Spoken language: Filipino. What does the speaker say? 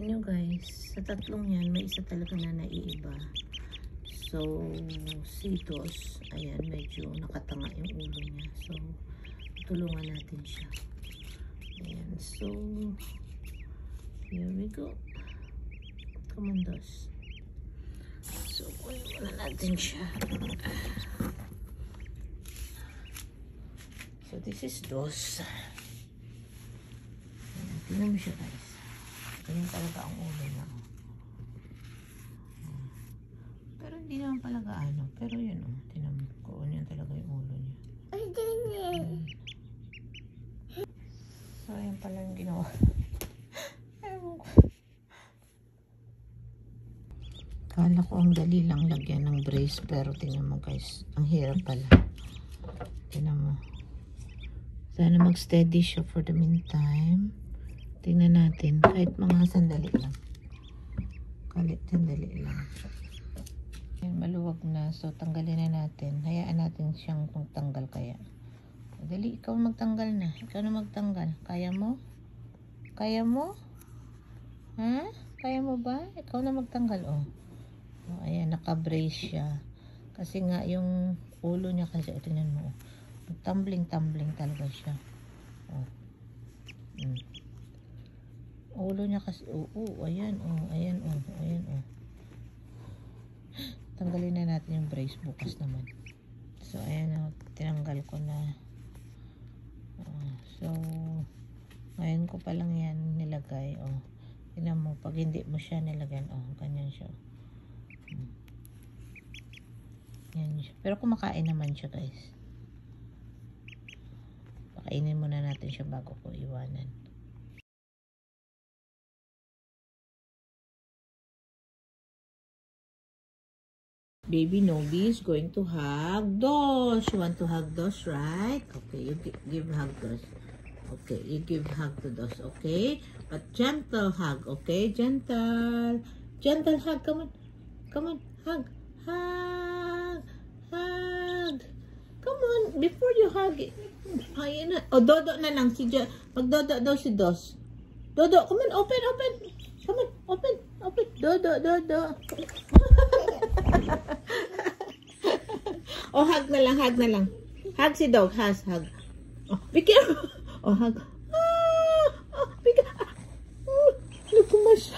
nyo guys, sa tatlong yan, may isa talaga na naiiba. So, si Dos, ayan, medyo nakatanga yung ulo niya. So, tulungan natin siya. Ayan, so, here we go. Come on, Dos. So, kunin muna natin siya. So, this is Dos. Ayan, tingnan mo siya guys. Ganyan talaga ang ulo niya. Pero hindi naman pala gaano. Pero yun o, tingnan mo kung yan talaga yung ulo niya. So, ayan pala yung ginawa. Kala ko ang dali lang lagyan ng brace, pero tingnan mo guys, ang hirap pala. Tingnan mo. Sana mag-steady siya for the meantime. Tingnan natin, kahit mga sandali lang. Kahit sandali lang. Ayan, maluwag na, so tanggalin na natin. Hayaan natin siyang magtanggal kaya. Dali, ikaw magtanggal na. Ikaw na magtanggal. Kaya mo? Kaya mo? Ha? Kaya mo ba? Ikaw na magtanggal, oh. Oh, ayan, naka-brace siya. Kasi nga, yung ulo niya kasi, tingnan mo, tumbling-tumbling talaga siya. Oh. Ulo niya kasi, ayan, ayan, ayan, Tanggalin na natin yung brace bukas naman. So, ayan, tinanggal ko na. So, ngayon ko pa lang yan nilagay, tingnan mo, pag hindi mo siya nilagyan, ganyan siya. Yan siya. Pero kumakain naman siya guys. Pakainin muna natin siya bago ko iwanan. Baby Nobi is going to hug Dos. You want to hug Dos, right? Okay, you give hug Dos. Okay, you give hug to Dos, okay? But gentle hug, okay? Gentle. Gentle hug, come on. Come on, hug. Hug. Hug. Come on, before you hug it. Ayan na. Dodo na lang. Magdodo daw si Dos. Dodo, come on, open, open. Come on, open, open. Dodo. Hug na lang, hug na lang. Hug si dog, hug. Be careful. Hug. Be careful. Look, mas.